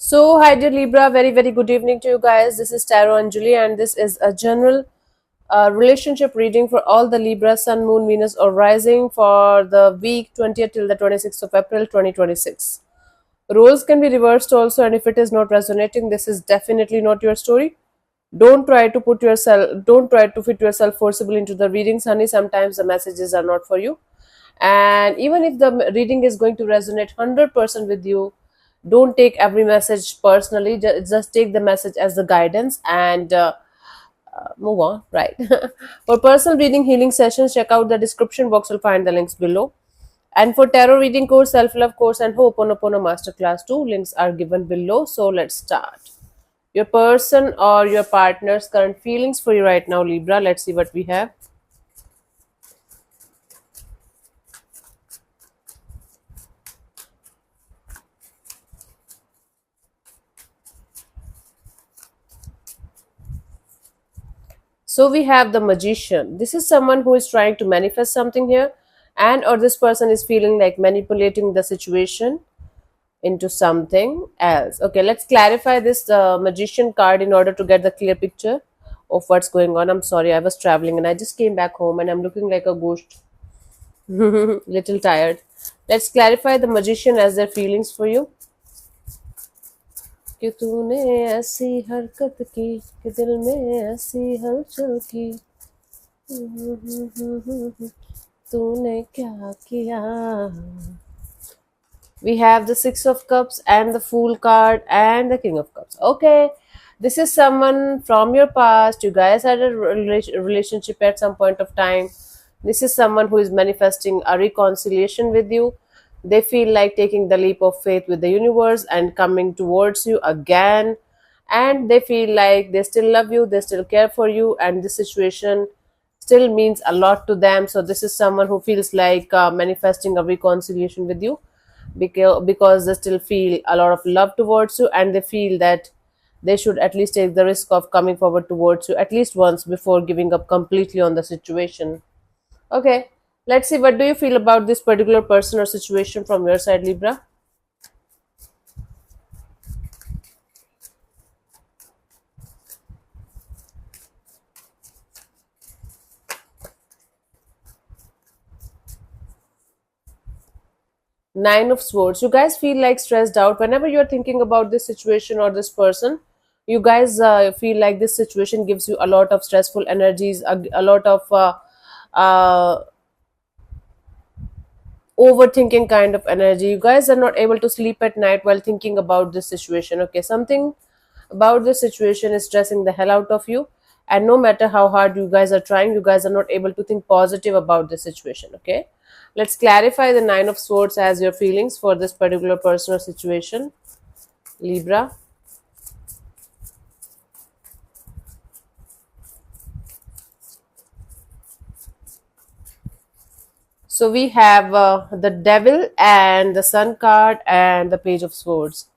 So, hi dear Libra, very good evening to you guys. This is Tarot Anjali, and this is a general relationship reading for all the Libra, Sun, Moon, Venus, or Rising for the week 20th till the 26th of April 2026. Roles can be reversed also, and if it is not resonating, this is definitely not your story. Don't try to fit yourself forcibly into the readings, honey. Sometimes the messages are not for you, and even if the reading is going to resonate 100% with you, don't take every message personally. Just take the message as the guidance and move on, right? For personal reading healing sessions, check out the description box. You'll find the links below. And for tarot reading course, self-love course, and Ho'oponopono masterclass 2, links are given below. So let's start. Your person or your partner's current feelings for you right now, Libra. Let's see what we have. So we have the magician. This is someone who is trying to manifest something here, and or this person is feeling like manipulating the situation into something else. Okay, let's clarify this magician card in order to get the clear picture of what's going on. I'm sorry, I was traveling and I just came back home and I'm looking like a ghost. Little tired. Let's clarify the magician as their feelings for you. कि तूने ऐसी हरकत की कि दिल में ऐसी हलचल की तूने क्या किया. We have the Six of Cups and the Fool card and the King of Cups. Okay, this is someone from your past. You guys had a relationship at some point of time. This is someone who is manifesting a reconciliation with you. They feel like taking the leap of faith with the universe and coming towards you again. And they feel like they still love you, they still care for you, and this situation still means a lot to them. So, this is someone who feels like manifesting a reconciliation with you because they still feel a lot of love towards you, and they feel that they should at least take the risk of coming forward towards you at least once before giving up completely on the situation. Okay, let's see, what do you feel about this particular person or situation from your side, Libra? Nine of Swords. You guys feel like stressed out whenever you're thinking about this situation or this person. You guys feel like this situation gives you a lot of stressful energies, a lot of uh, overthinking kind of energy. You guys are not able to sleep at night while thinking about this situation. Okay, something about this situation is stressing the hell out of you, and no matter how hard you guys are trying, you guys are not able to think positive about the situation. Okay, let's clarify the Nine of Swords as your feelings for this particular person or situation, Libra. So we have the Devil and the Sun card and the Page of Swords.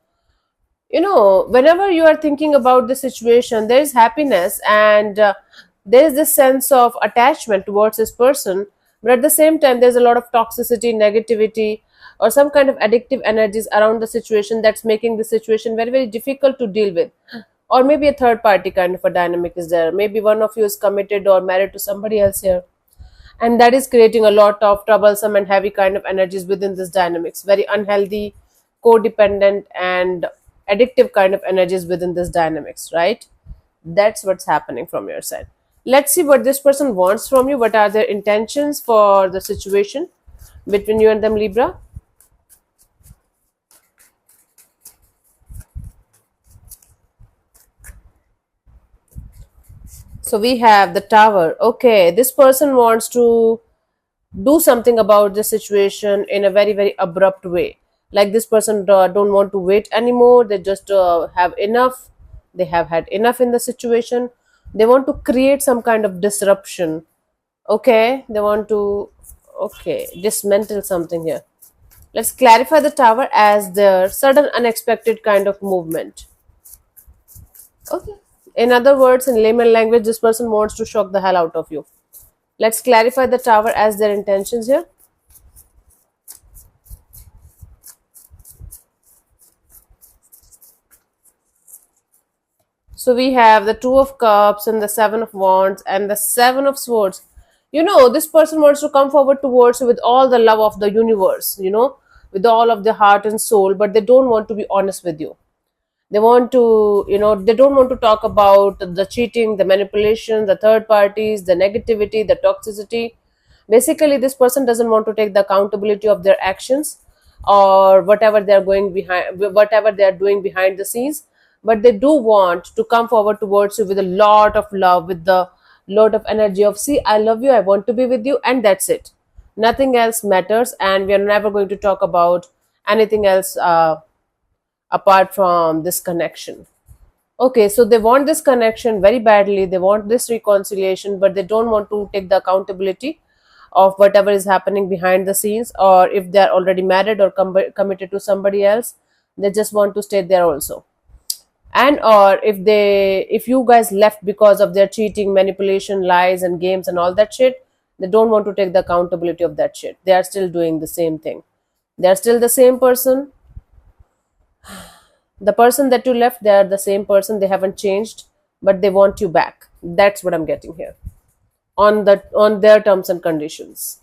You know, whenever you are thinking about the situation, there is happiness, and there is this sense of attachment towards this person, but at the same time there's a lot of toxicity, negativity, or some kind of addictive energies around the situation that's making the situation very difficult to deal with. Or maybe a third party kind of a dynamic is there. Maybe one of you is committed or married to somebody else here, and that is creating a lot of troublesome and heavy kind of energies within this dynamics, very unhealthy, codependent and addictive kind of energies within this dynamics, right? That's what's happening from your side. Let's see what this person wants from you. What are their intentions for the situation between you and them, Libra? So we have the Tower. Okay, this person wants to do something about the situation in a very abrupt way. Like this person don't want to wait anymore. They just have enough. They have had enough in the situation. They want to create some kind of disruption. Okay, they want to, okay, dismantle something here. Let's clarify the Tower as their sudden unexpected kind of movement. Okay, in other words, in layman language, this person wants to shock the hell out of you. Let's clarify the Tower as their intentions here. So we have the Two of Cups and the Seven of Wands and the Seven of Swords. This person wants to come forward towards you with all the love of the universe, with all of their heart and soul, but they don't want to be honest with you. They don't want to talk about the cheating, the manipulation, the third parties, the negativity, the toxicity. Basically, this person doesn't want to take the accountability of their actions or whatever they are doing behind the scenes, but they do want to come forward towards you with a lot of love, with the lot of energy of, see, I love you, I want to be with you, and that's it. Nothing else matters, and we are never going to talk about anything else apart from this connection. Okay, so they want this connection very badly, they want this reconciliation, but they don't want to take the accountability of whatever is happening behind the scenes, or if they're already married or committed to somebody else, they just want to stay there also. And or if you guys left because of their cheating, manipulation, lies and games and all that shit, they don't want to take the accountability of that shit. They are still doing the same thing. They are still the same person. The person that you left, they are the same person, they haven't changed, but they want you back. That's what I'm getting here, on their terms and conditions.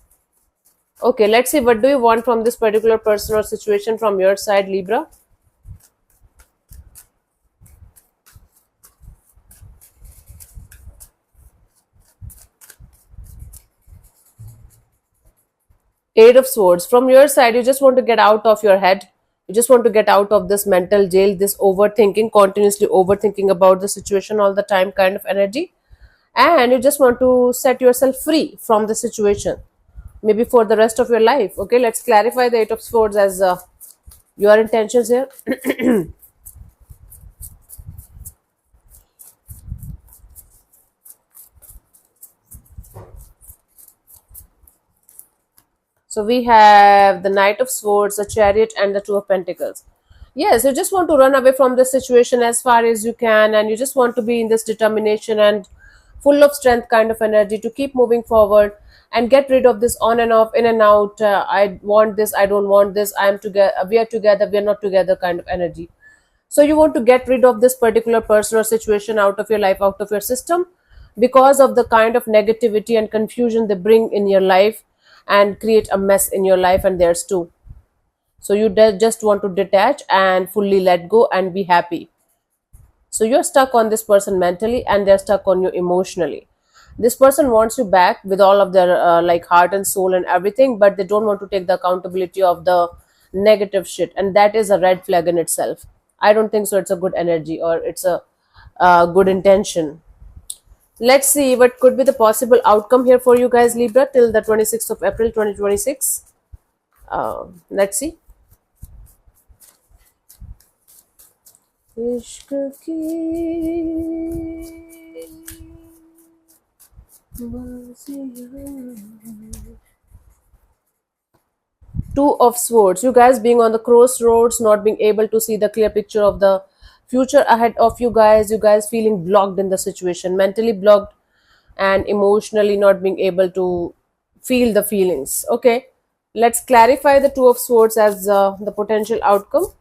Okay, let's see, what do you want from this particular person or situation from your side, Libra? Eight of Swords. From your side, you just want to get out of your head. You just want to get out of this mental jail, this overthinking, continuously overthinking about the situation all the time kind of energy. And you just want to set yourself free from the situation, maybe for the rest of your life. Okay, let's clarify the Eight of Swords as your intentions here. So we have the Knight of Swords, the Chariot, and the Two of Pentacles. Yes, you just want to run away from the situation as far as you can, and you just want to be in this determination and full of strength kind of energy to keep moving forward and get rid of this on and off, in and out. I want this, I don't want this. I am together, we are together, we are not together kind of energy. So you want to get rid of this particular person or situation out of your life, out of your system, because of the kind of negativity and confusion they bring in your life and create a mess in your life and theirs too. So you just want to detach and fully let go and be happy. So you're stuck on this person mentally and they're stuck on you emotionally. This person wants you back with all of their like heart and soul and everything, but they don't want to take the accountability of the negative shit, and that is a red flag in itself. I don't think so it's a good energy, or it's a good intention. Let's see what could be the possible outcome here for you guys, Libra, till the 26th of April 2026. Let's see. इश्क की बाजियां। Two of Swords. You guys being on the crossroads, not being able to see the clear picture of the future ahead of you guys. You guys feeling blocked in the situation, mentally blocked and emotionally not being able to feel the feelings. Okay, let's clarify the Two of Swords as the potential outcome.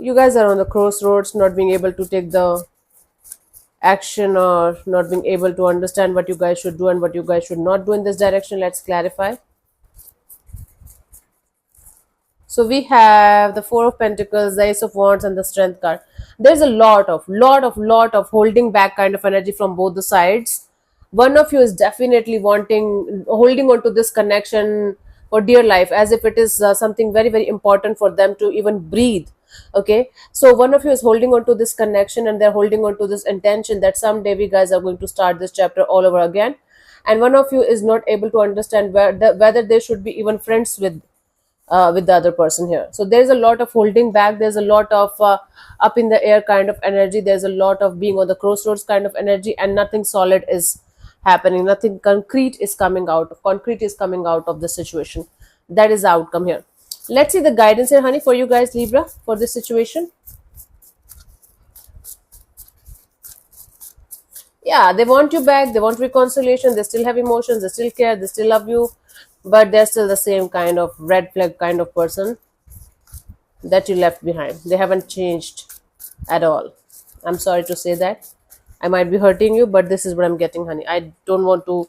You guys are on the crossroads, not being able to take the action or not being able to understand what you guys should do and what you guys should not do in this direction. Let's clarify. So we have the Four of Pentacles, the Ace of Wands, and the Strength card. There's a lot of holding back kind of energy from both the sides. One of you is definitely holding on to this connection for dear life, as if it is something very, very important for them to even breathe. Okay, so one of you is holding on to this connection and they're holding on to this intention that someday we guys are going to start this chapter all over again. And one of you is not able to understand whether they should be even friends with the other person here. So there's a lot of holding back, there's a lot of up in the air kind of energy, there's a lot of being on the crossroads kind of energy, and nothing solid is happening, nothing concrete is coming out of the situation. That is the outcome here. Let's see the guidance here, honey, for you guys, Libra, for this situation. Yeah, they want you back, they want reconciliation, they still have emotions, they still care, they still love you, but they're still the same kind of red flag kind of person that you left behind. They haven't changed at all. I'm sorry to say that. I might be hurting you, but this is what I'm getting, honey. I don't want to,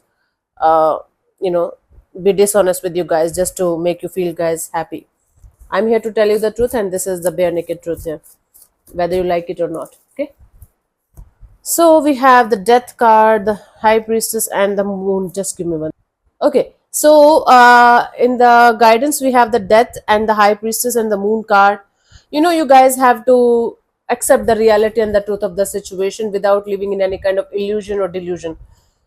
uh, you know, be dishonest with you guys just to make you feel guys happy. I'm here to tell you the truth, and this is the bare naked truth here, whether you like it or not. Okay. So we have the death card, the high priestess, and the moon. Just give me one. Okay. So in the guidance, we have the death and the high priestess and the moon card. You guys have to accept the reality and the truth of the situation without living in any kind of illusion or delusion.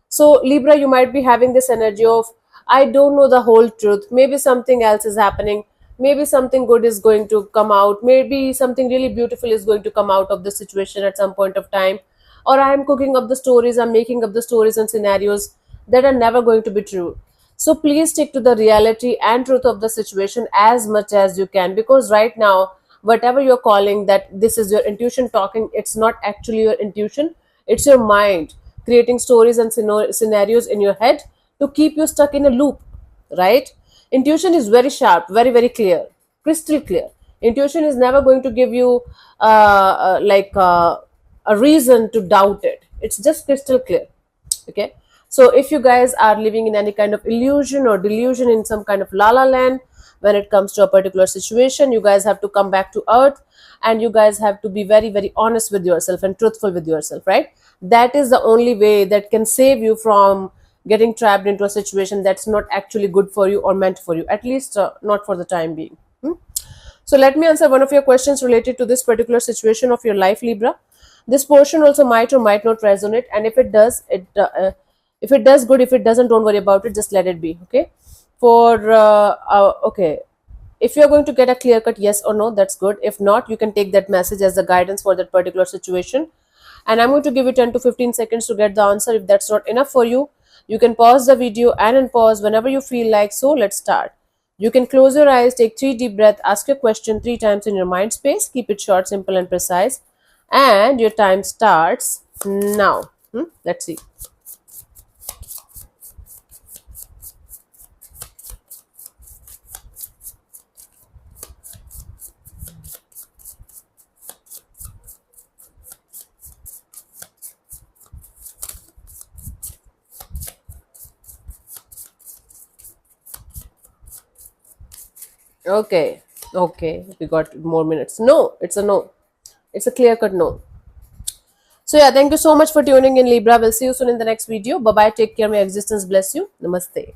So, Libra, you might be having this energy of, I don't know the whole truth. Maybe something else is happening. Maybe something good is going to come out. Maybe something really beautiful is going to come out of the situation at some point of time. Or I am cooking up the stories, I'm making up the stories and scenarios that are never going to be true. So, please stick to the reality and truth of the situation as much as you can, because right now, whatever you're calling that this is your intuition talking, it's not actually your intuition, it's your mind creating stories and scenarios in your head to keep you stuck in a loop, right? Intuition is very sharp, very, very clear, crystal clear. Intuition is never going to give you a reason to doubt it. It's just crystal clear. Okay. So if you guys are living in any kind of illusion or delusion, in some kind of la la land when it comes to a particular situation, you guys have to come back to earth, and you guys have to be very, very honest with yourself and truthful with yourself, right? That is the only way that can save you from getting trapped into a situation that's not actually good for you or meant for you, at least not for the time being. So let me answer one of your questions related to this particular situation of your life, Libra. This portion also might or might not resonate, and if it does, good. If it doesn't, don't worry about it. Just let it be. Okay. Okay. If you're going to get a clear cut yes or no, that's good. If not, you can take that message as the guidance for that particular situation. And I'm going to give you 10 to 15 seconds to get the answer. If that's not enough for you, you can pause the video and unpause whenever you feel like. So let's start. You can close your eyes, take 3 deep breaths, ask your question 3 times in your mind space. Keep it short, simple, and precise. And your time starts now. Let's see. Okay. Okay. We got more minutes. No, it's a no. It's a clear cut no. So yeah, thank you so much for tuning in, Libra. We'll see you soon in the next video. Bye bye. Take care. May existence bless you. Namaste.